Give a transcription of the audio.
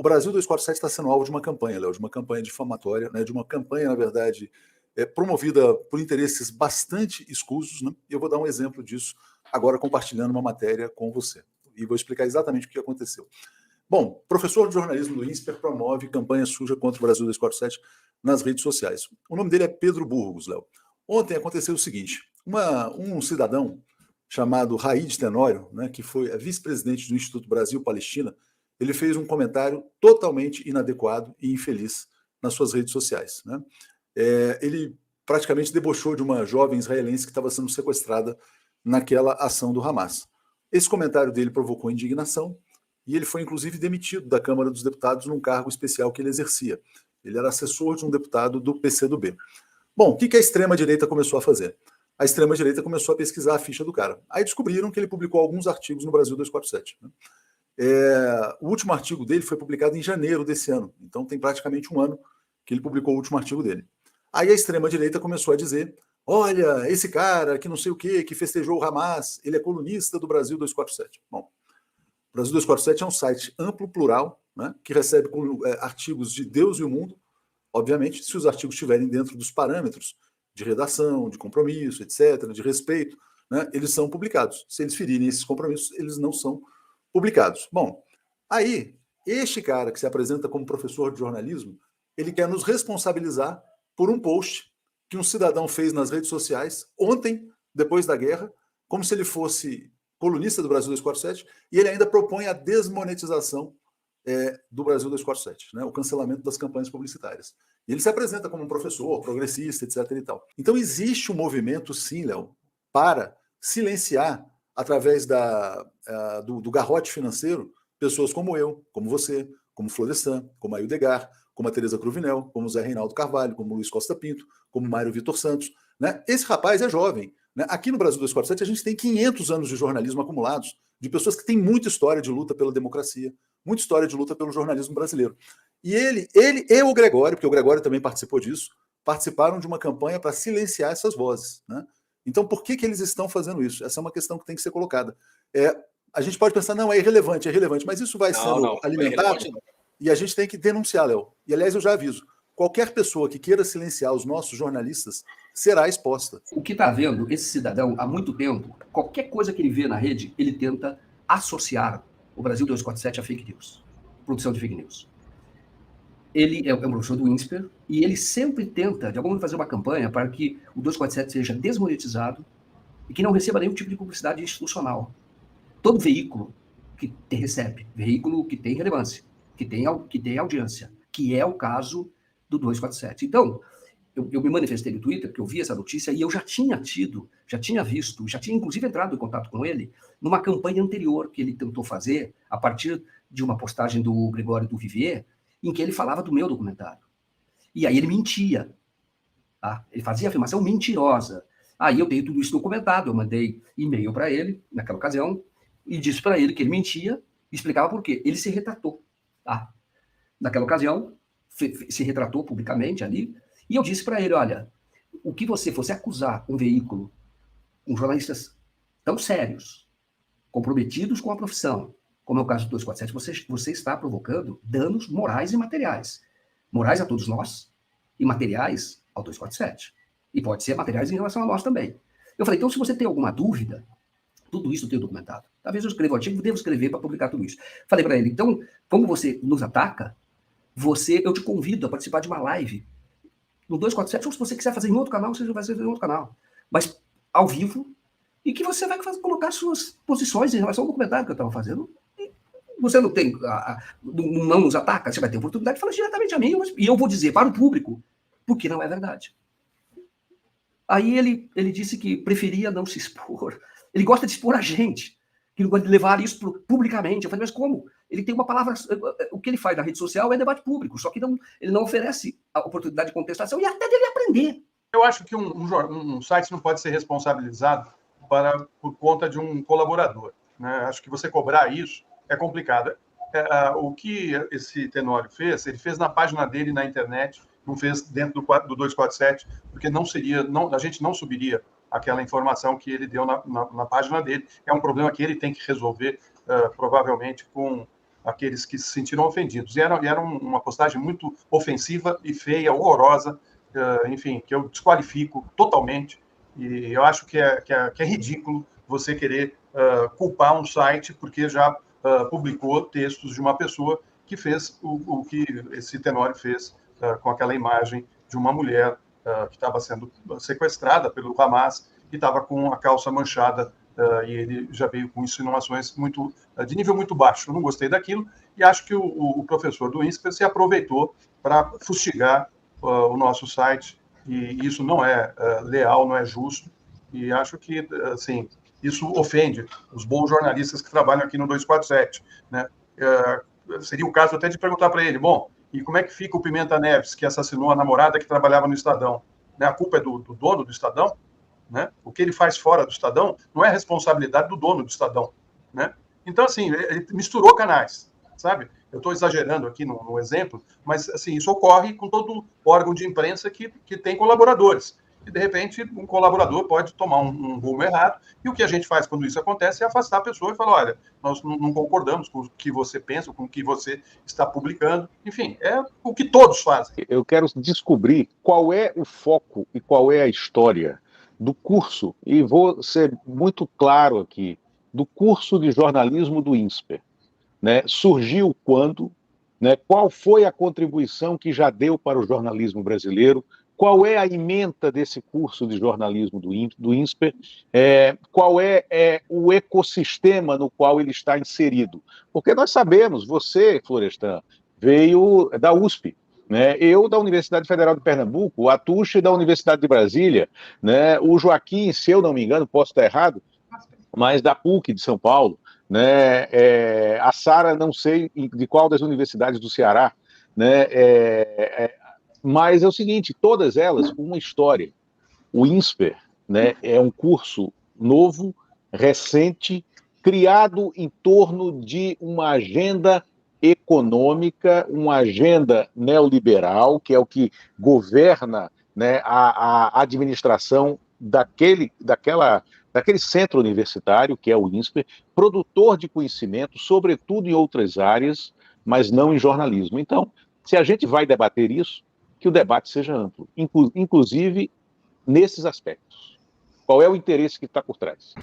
o Brasil 247 está sendo alvo de uma campanha, Léo, de uma campanha difamatória, né, de uma campanha, na verdade, promovida por interesses bastante escusos, né? E eu vou dar um exemplo disso agora compartilhando uma matéria com você. E vou explicar exatamente o que aconteceu. Bom, professor de jornalismo do INSPER promove campanha suja contra o Brasil 247 nas redes sociais. O nome dele é Pedro Burgos, Léo. Ontem aconteceu o seguinte, um cidadão chamado Raid Tenório, né, que foi vice-presidente do Instituto Brasil-Palestina, ele fez um comentário totalmente inadequado e infeliz nas suas redes sociais, né? Ele praticamente debochou de uma jovem israelense que estava sendo sequestrada naquela ação do Hamas. Esse comentário dele provocou indignação e ele foi, inclusive, demitido da Câmara dos Deputados num cargo especial que ele exercia. Ele era assessor de um deputado do PCdoB. Bom, o que a extrema-direita começou a fazer? A extrema-direita começou a pesquisar a ficha do cara. Aí descobriram que ele publicou alguns artigos no Brasil 247. Né? O último artigo dele foi publicado em janeiro desse ano. Então tem praticamente um ano que ele publicou o último artigo dele. Aí a extrema-direita começou a dizer, olha, esse cara que não sei o quê, que festejou o Hamas, ele é colunista do Brasil 247. Bom, o Brasil 247 é um site amplo, plural, né, que recebe artigos de Deus e o mundo, obviamente, se os artigos estiverem dentro dos parâmetros de redação, de compromisso, etc., de respeito, né, eles são publicados. Se eles ferirem esses compromissos, eles não são publicados. Bom, aí, este cara que se apresenta como professor de jornalismo, ele quer nos responsabilizar por um post que um cidadão fez nas redes sociais ontem, depois da guerra, como se ele fosse colunista do Brasil 247, e ele ainda propõe a desmonetização do Brasil 247, né, o cancelamento das campanhas publicitárias. E ele se apresenta como um professor, progressista, etc. e tal. Então existe um movimento, sim, Léo, para silenciar, através do garrote financeiro, pessoas como eu, como você, como Florestan, como a Ildegar, como a Tereza Cruvinel, como o Zé Reinaldo Carvalho, como o Luiz Costa Pinto, como o Mário Vitor Santos. Né? Esse rapaz é jovem. Né? Aqui no Brasil 247 a gente tem 500 anos de jornalismo acumulados, de pessoas que têm muita história de luta pela democracia, muita história de luta pelo jornalismo brasileiro. E ele e o Gregório, porque o Gregório também participou disso, participaram de uma campanha para silenciar essas vozes. Né? Então, por que eles estão fazendo isso? Essa é uma questão que tem que ser colocada. A gente pode pensar, não, é irrelevante, mas isso vai sendo alimentado e a gente tem que denunciar, Léo. E, aliás, eu já aviso, qualquer pessoa que queira silenciar os nossos jornalistas será exposta. O que está vendo esse cidadão há muito tempo, qualquer coisa que ele vê na rede, ele tenta associar o Brasil 247 a fake news, produção de fake news. Ele é um professor do INSPER e ele sempre tenta, de alguma maneira, fazer uma campanha para que o 247 seja desmonetizado e que não receba nenhum tipo de publicidade institucional. Todo veículo que recebe, veículo que tem relevância, que tem audiência, que é o caso do 247. Então, eu me manifestei no Twitter, porque eu vi essa notícia e eu já tinha visto, já tinha inclusive entrado em contato com ele numa campanha anterior que ele tentou fazer a partir de uma postagem do Gregório do Vivier, em que ele falava do meu documentário. E aí ele mentia. Tá? Ele fazia afirmação mentirosa. Aí eu tenho tudo isso documentado, eu mandei e-mail para ele, naquela ocasião, e disse para ele que ele mentia, e explicava por quê. Ele se retratou. Tá? Naquela ocasião, se retratou publicamente ali, e eu disse para ele, olha, o que você fosse acusar um veículo, com jornalistas tão sérios, comprometidos com a profissão, como é o caso do 247, você está provocando danos morais e materiais. Morais a todos nós e materiais ao 247. E pode ser materiais em relação a nós também. Eu falei, então se você tem alguma dúvida, tudo isso eu tenho documentado. Talvez eu escreva um artigo, devo escrever para publicar tudo isso. Falei para ele, então, como você nos ataca, eu te convido a participar de uma live no 247, ou se você quiser fazer em outro canal, você vai fazer em outro canal. Mas ao vivo, e que você vai colocar suas posições em relação ao documentário que eu estava fazendo. E você não tem, não nos ataca, você vai ter oportunidade de falar diretamente a mim, e eu vou dizer para o público, porque não é verdade. Aí ele disse que preferia não se expor. Ele gosta de expor a gente, que não gosta de levar isso publicamente. Eu falei, mas como? Ele tem uma palavra... O que ele faz na rede social é debate público, só que ele não oferece a oportunidade de contestação e até dele aprender. Eu acho que um site não pode ser responsabilizado por conta de um colaborador. Né? Acho que você cobrar isso é complicado. O que esse Tenório fez, ele fez na página dele na internet, não fez dentro do 247, porque a gente não subiria aquela informação que ele deu na página dele. É um problema que ele tem que resolver, provavelmente, com aqueles que se sentiram ofendidos. E era uma postagem muito ofensiva e feia, horrorosa, enfim, que eu desqualifico totalmente. E eu acho que é ridículo você querer culpar um site porque já publicou textos de uma pessoa que fez o que esse Tenório fez com aquela imagem de uma mulher que estava sendo sequestrada pelo Hamas e estava com a calça manchada, e ele já veio com insinuações de nível muito baixo. Eu não gostei daquilo e acho que o professor do INSPER se aproveitou para fustigar o nosso site, e isso não é leal, não é justo, e acho que, assim, isso ofende os bons jornalistas que trabalham aqui no 247, né? Seria o caso até de perguntar para ele, bom, e como é que fica o Pimenta Neves, que assassinou a namorada que trabalhava no Estadão? Né? A culpa é do dono do Estadão? Né? O que ele faz fora do Estadão não é responsabilidade do dono do Estadão. Né? Então, assim, ele misturou canais, sabe? Eu estou exagerando aqui no exemplo, mas assim, isso ocorre com todo órgão de imprensa que tem colaboradores. E, de repente, um colaborador pode tomar um rumo errado, e o que a gente faz quando isso acontece é afastar a pessoa e falar, olha, nós não concordamos com o que você pensa, com o que você está publicando. Enfim, é o que todos fazem. Eu quero descobrir qual é o foco e qual é a história do curso, e vou ser muito claro aqui, do curso de jornalismo do INSPER. Né? Surgiu quando, né? Qual foi a contribuição que já deu para o jornalismo brasileiro, qual é a ementa desse curso de jornalismo do INSPER, qual é o ecossistema no qual ele está inserido. Porque nós sabemos, você, Florestan, veio da USP, né? Eu da Universidade Federal de Pernambuco, o Atushi da Universidade de Brasília, né? O Joaquim, se eu não me engano, posso estar errado, mas da PUC de São Paulo, né? A Sara, não sei de qual das universidades do Ceará, né? Mas é o seguinte, todas elas com uma história. O INSPER, né, é um curso novo, recente, criado em torno de uma agenda econômica, uma agenda neoliberal, que é o que governa, né, a administração daquele centro universitário, que é o INSPER, produtor de conhecimento, sobretudo em outras áreas, mas não em jornalismo. Então, se a gente vai debater isso, que o debate seja amplo, inclusive nesses aspectos. Qual é o interesse que está por trás?